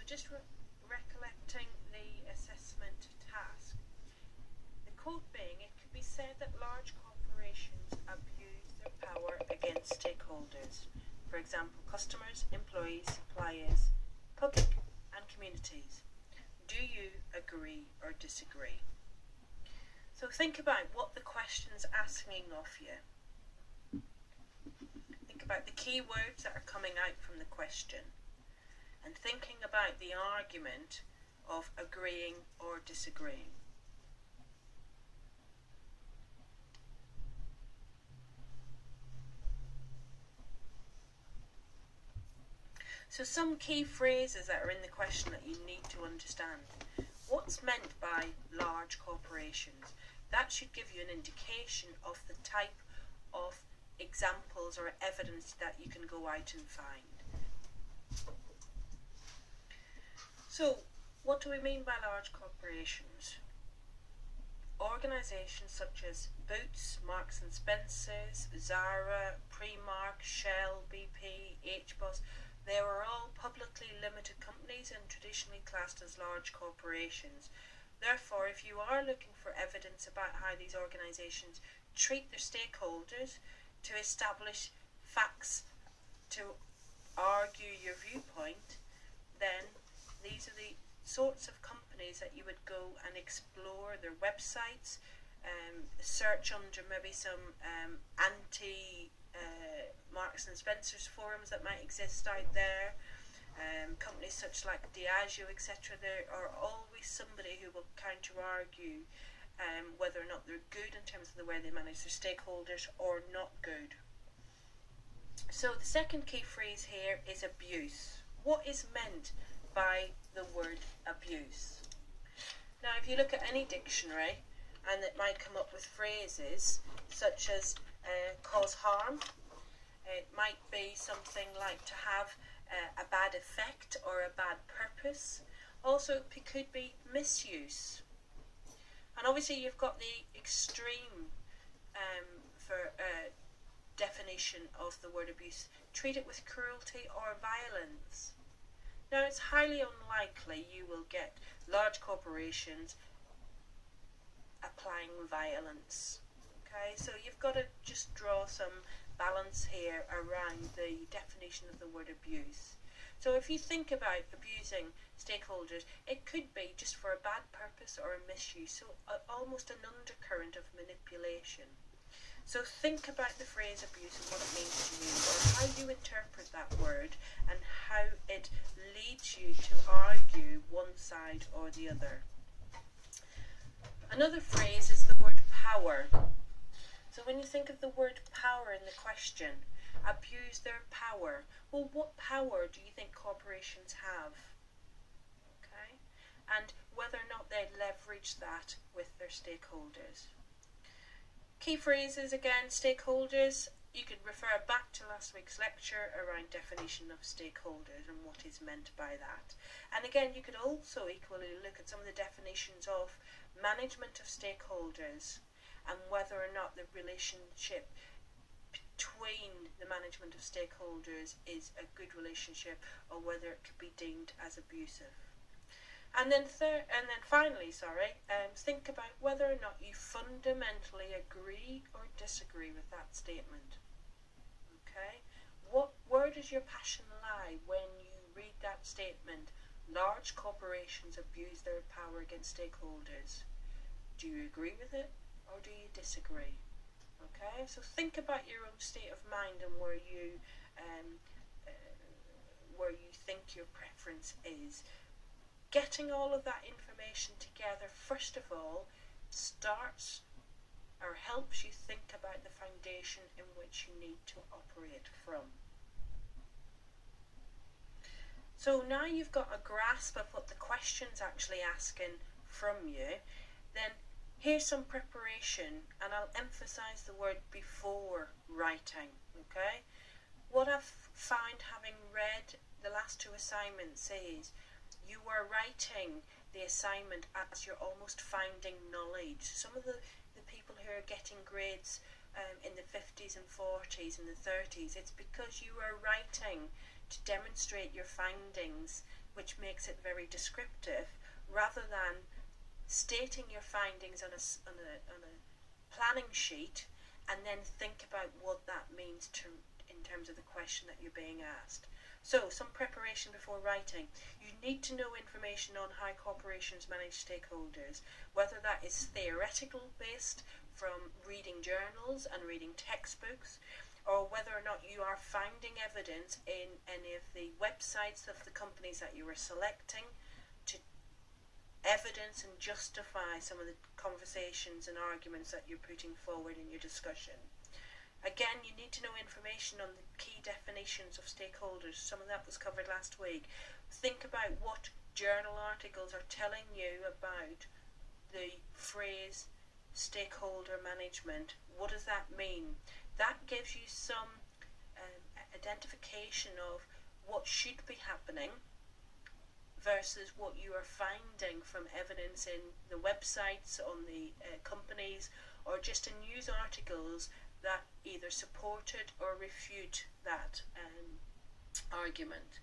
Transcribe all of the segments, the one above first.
just recollecting the assessment task. The quote being, it could be said that large corporations abuse their power against stakeholders. For example, customers, employees, suppliers, public and communities. Do you agree or disagree? So think about what the question's asking of you. Think about the key words that are coming out from the question, and thinking about the argument of agreeing or disagreeing. So some key phrases that are in the question that you need to understand. What's meant by large corporations? That should give you an indication of the type of examples or evidence that you can go out and find. So, what do we mean by large corporations? Organisations such as Boots, Marks and Spencer's, Zara, Primark, Shell, BP, HBOS, they were all publicly limited companies and traditionally classed as large corporations. Therefore, if you are looking for evidence about how these organisations treat their stakeholders to establish facts to argue your viewpoint, then these are the sorts of companies that you would go and explore their websites, search under maybe some anti Marks and Spencer's forums that might exist out there. Companies such like Diageo, etc. There are always somebody who will counter-argue whether or not they're good in terms of the way they manage their stakeholders or not good. So the second key phrase here is abuse. What is meant by the word abuse? Now, if you look at any dictionary, and it might come up with phrases such as cause harm. It might be something like to have a bad effect or a bad purpose. Also, it could be misuse. And obviously you've got the extreme for definition of the word abuse. Treat it with cruelty or violence. Now, it's highly unlikely you will get large corporations applying violence. Okay, so you've got to just draw some balance here around the definition of the word abuse. So if you think about abusing stakeholders, it could be just for a bad purpose or a misuse, so almost an undercurrent of manipulation. So think about the phrase abuse and what it means to you, or how you interpret that word and how it leads you to argue one side or the other. Another phrase is the word power. So when you think of the word power in the question, abuse their power. Well, what power do you think corporations have? Okay, and whether or not they leverage that with their stakeholders. Key phrases again, stakeholders. You could refer back to last week's lecture around definition of stakeholders and what is meant by that. And again, you could also equally look at some of the definitions of management of stakeholders and whether or not the relationship between the management of stakeholders is a good relationship or whether it could be deemed as abusive. And then finally, think about whether or not you fundamentally agree or disagree with that statement. Okay? Where does your passion lie when you read that statement? Large corporations abuse their power against stakeholders. Do you agree with it or do you disagree? Okay? So think about your own state of mind and where you think your preference is. Getting all of that information together, first of all, starts or helps you think about the foundation in which you need to operate from. So now you've got a grasp of what the question's actually asking from you, then here's some preparation, and I'll emphasize the word before writing, okay? What I've found having read the last two assignments is you are writing the assignment as you're almost finding knowledge. Some of the people who are getting grades in the 50s and 40s and the 30s, it's because you are writing to demonstrate your findings which makes it very descriptive, rather than stating your findings on a planning sheet and then think about what that means in terms of the question that you're being asked. So, some preparation before writing. You need to know information on how corporations manage stakeholders, whether that is theoretical based from reading journals and reading textbooks, or whether or not you are finding evidence in any of the websites of the companies that you are selecting to evidence and justify some of the conversations and arguments that you're putting forward in your discussion. Again, you need to know information on the key definitions of stakeholders. Some of that was covered last week. Think about what journal articles are telling you about the phrase stakeholder management. What does that mean? That gives you some identification of what should be happening versus what you are finding from evidence in the websites, on the companies, or just in news articles that either supported or refute that argument.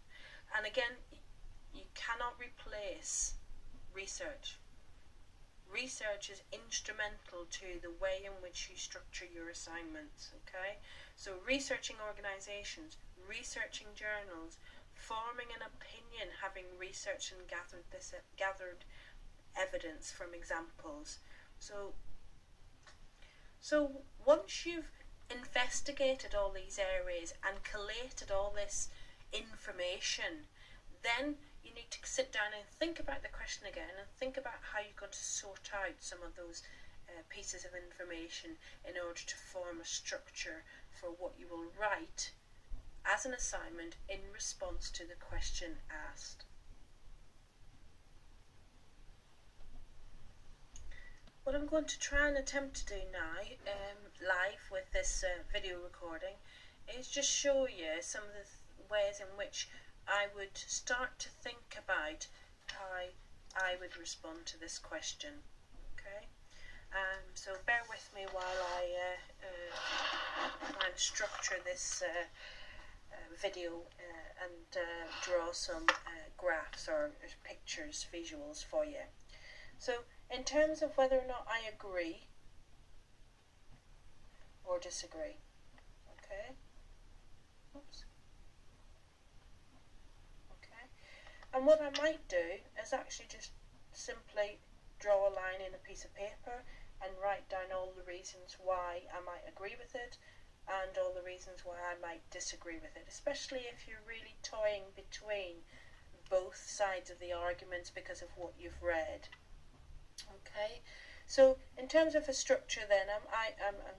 And again, you cannot replace research. Research is instrumental to the way in which you structure your assignments, okay? So researching organisations, researching journals, forming an opinion having researched and gathered evidence from examples. So once you've investigated all these areas and collated all this information, then you need to sit down and think about the question again and think about how you're going to sort out some of those pieces of information in order to form a structure for what you will write as an assignment in response to the question asked. What I'm going to try and attempt to do now, live with this video recording, is just show you some of the ways in which I would start to think about how I would respond to this question. Okay, so bear with me while I try and structure this video and draw some graphs or pictures, visuals for you. So in terms of whether or not I agree or disagree, okay? Oops. Okay. And what I might do is actually just simply draw a line in a piece of paper and write down all the reasons why I might agree with it and all the reasons why I might disagree with it, especially if you're really toying between both sides of the arguments because of what you've read. Okay, so in terms of a structure then, I'm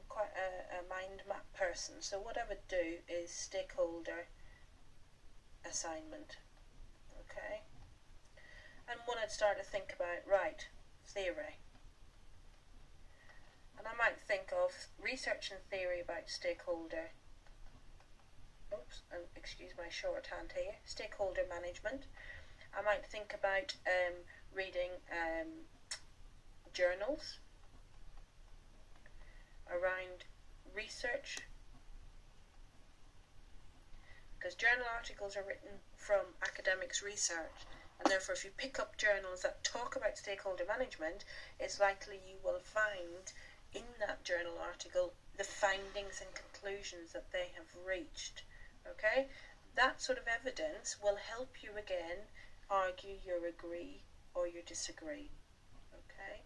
quite a mind map person, so what I would do is stakeholder assignment, okay, and what I'd start to think about, right, theory, and I might think of research and theory about stakeholder, oops, and excuse my shorthand here, stakeholder management. I might think about reading journals around research, because journal articles are written from academics' research, and therefore if you pick up journals that talk about stakeholder management, it's likely you will find in that journal article the findings and conclusions that they have reached. Okay, that sort of evidence will help you again argue your agree or your disagree. Okay,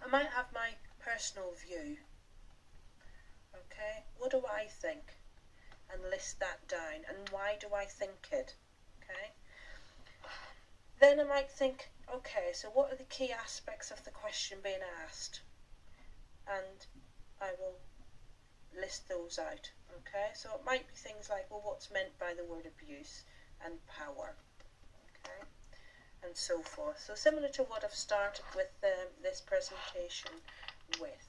I might have my personal view. Okay, what do I think? And list that down. And why do I think it? Okay. Then I might think, okay, so what are the key aspects of the question being asked? And I will list those out. Okay, so it might be things like, well, what's meant by the word abuse and power? Okay, and so forth. So similar to what I've started with this presentation with.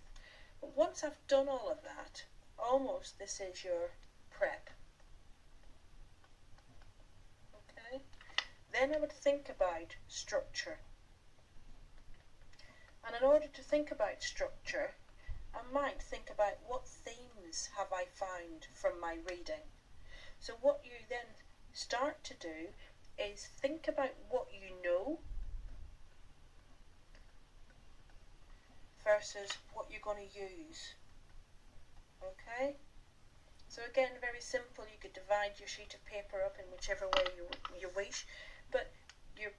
But once I've done all of that, almost this is your prep. Okay, then I would think about structure. And in order to think about structure, I might think about what themes have I found from my reading. So what you then start to do is think about what you know versus what you're going to use. Okay? So again, very simple. You could divide your sheet of paper up in whichever way you wish, but you're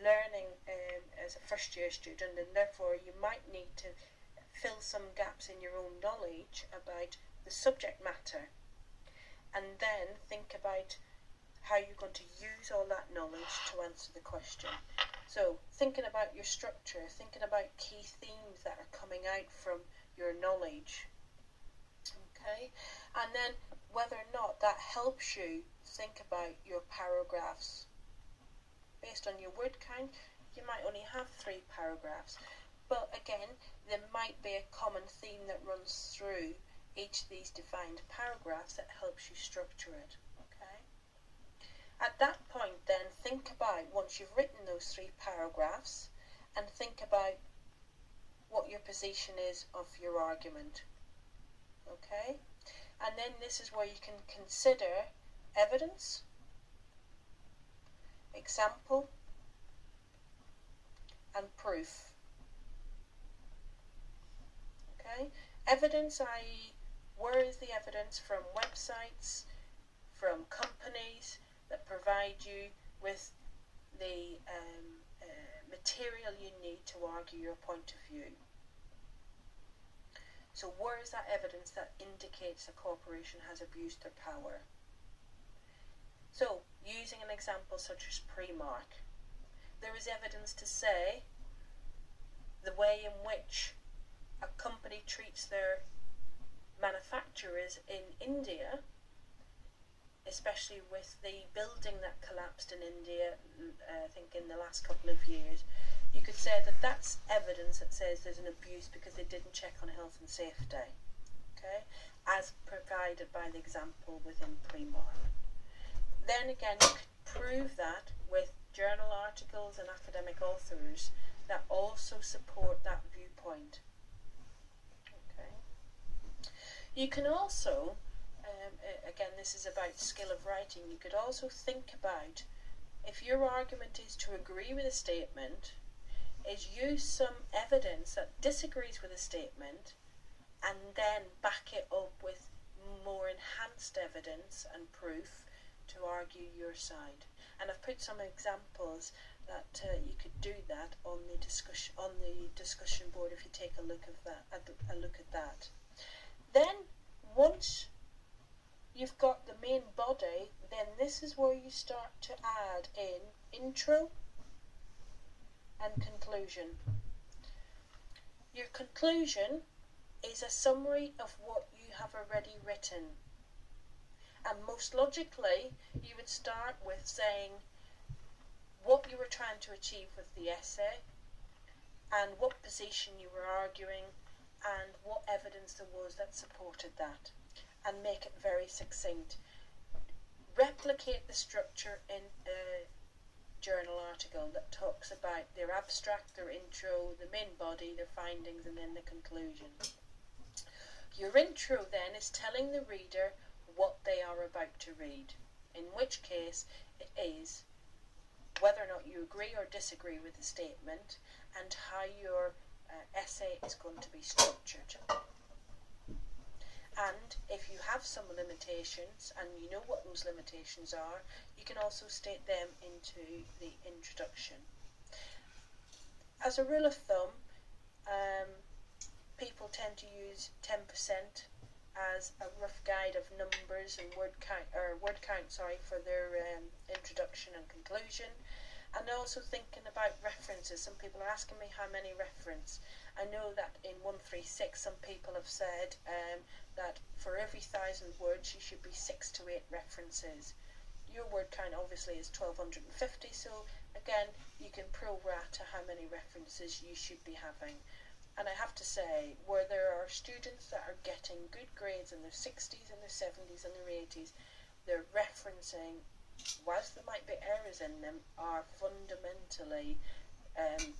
learning as a first year student, and therefore you might need to fill some gaps in your own knowledge about the subject matter, and then think about how you're going to use all that knowledge to answer the question. So thinking about your structure, thinking about key themes that are coming out from your knowledge. Okay, and then whether or not that helps you think about your paragraphs. Based on your word count, you might only have 3 paragraphs, but again, there might be a common theme that runs through each of these defined paragraphs that helps you structure it. Okay. At that point, then, think about, once you've written those 3 paragraphs, and think about what your position is of your argument. Okay, and then this is where you can consider evidence, example, and proof. Okay, evidence, i.e., where is the evidence from websites, from companies that provide you with the material you need to argue your point of view. So where is that evidence that indicates a corporation has abused their power? So, using an example such as Primark, there is evidence to say the way in which a company treats their manufacturers in India, especially with the building that collapsed in India, I think in the last couple of years, you could say that that's evidence that says there's an abuse because they didn't check on health and safety, okay, as provided by the example within Primark. Then again, you could prove that with journal articles and academic authors that also support that viewpoint. Okay. You can also, again, this is about skill of writing, you could also think about, if your argument is to agree with a statement, is use some evidence that disagrees with a statement and then back it up with more enhanced evidence and proof to argue your side. And I've put some examples that you could do that on the discussion board if you take a look at that. Then once you've got the main body, then this is where you start to add in intro and conclusion. Your conclusion is a summary of what you have already written. And most logically, you would start with saying what you were trying to achieve with the essay, and what position you were arguing, and what evidence there was that supported that, and make it very succinct. Replicate the structure in a journal article that talks about their abstract, their intro, the main body, their findings, and then the conclusion. Your intro then is telling the reader what they are about to read, in which case it is whether or not you agree or disagree with the statement and how your essay is going to be structured. And if you have some limitations and you know what those limitations are, you can also state them into the introduction. As a rule of thumb, people tend to use 10% as a rough guide of numbers and word count for their introduction and conclusion. And also thinking about references. Some people are asking me how many reference. I know that in 136 some people have said that for every 1,000 words you should be 6 to 8 references. Your word count obviously is 1,250, so again you can prorate how many references you should be having. And I have to say, where there are students that are getting good grades in their 60s and their 70s and their 80s, their referencing, whilst there might be errors in them, are fundamentally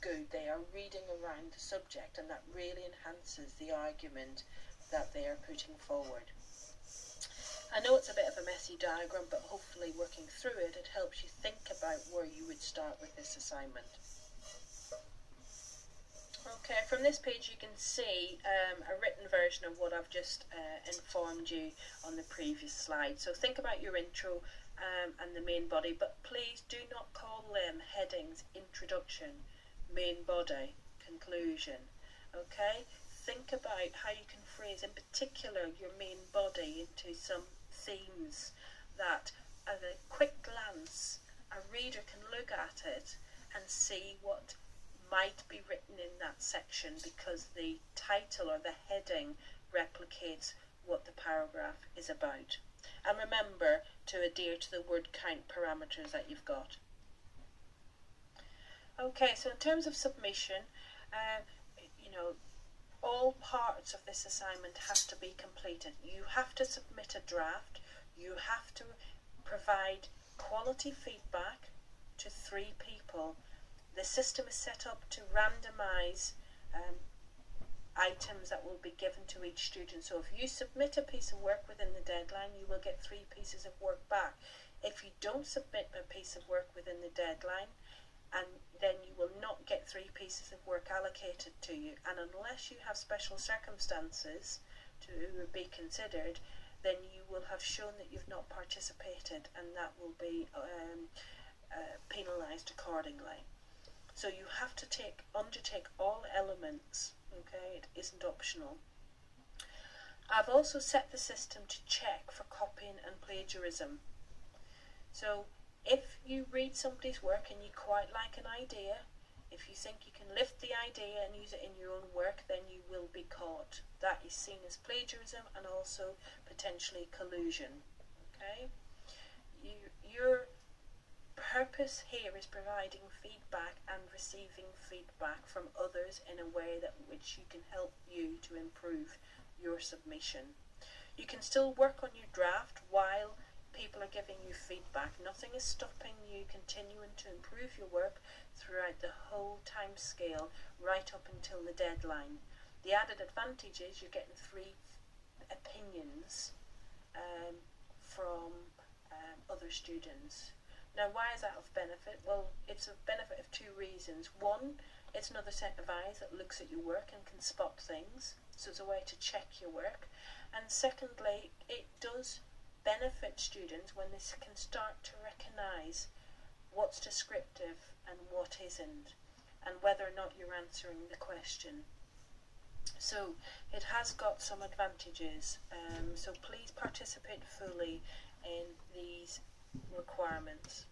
good. They are reading around the subject, and that really enhances the argument that they are putting forward. I know it's a bit of a messy diagram, but hopefully working through it, it helps you think about where you would start with this assignment. Okay, from this page you can see a written version of what I've just informed you on the previous slide. So think about your intro and the main body, but please do not call them headings: introduction, main body, conclusion. Okay, think about how you can phrase in particular your main body into some themes that at a quick glance a reader can look at it and see what might be written in that section, because the title or the heading replicates what the paragraph is about. And remember to adhere to the word count parameters that you've got. Okay, so in terms of submission, you know, all parts of this assignment have to be completed. You have to submit a draft. You have to provide quality feedback to 3 people. The system is set up to randomise items that will be given to each student. So if you submit a piece of work within the deadline, you will get 3 pieces of work back. If you don't submit a piece of work within the deadline, and then you will not get 3 pieces of work allocated to you. And unless you have special circumstances to be considered, then you will have shown that you've not participated, and that will be penalised accordingly. So you have to undertake all elements, okay? It isn't optional. I've also set the system to check for copying and plagiarism. So if you read somebody's work and you quite like an idea, if you think you can lift the idea and use it in your own work, then you will be caught. That is seen as plagiarism and also potentially collusion. Okay? Your purpose here is providing feedback and receiving feedback from others in a way that which you can help you to improve your submission. You can still work on your draft while people are giving you feedback. Nothing is stopping you continuing to improve your work throughout the whole time scale, right up until the deadline. The added advantage is you're getting 3 opinions from other students. Now, why is that of benefit? Well, it's of benefit of 2 reasons. One, it's another set of eyes that looks at your work and can spot things, so it's a way to check your work. And secondly, it does benefit students when they can start to recognise what's descriptive and what isn't, and whether or not you're answering the question. So it has got some advantages, so please participate fully in these requirements.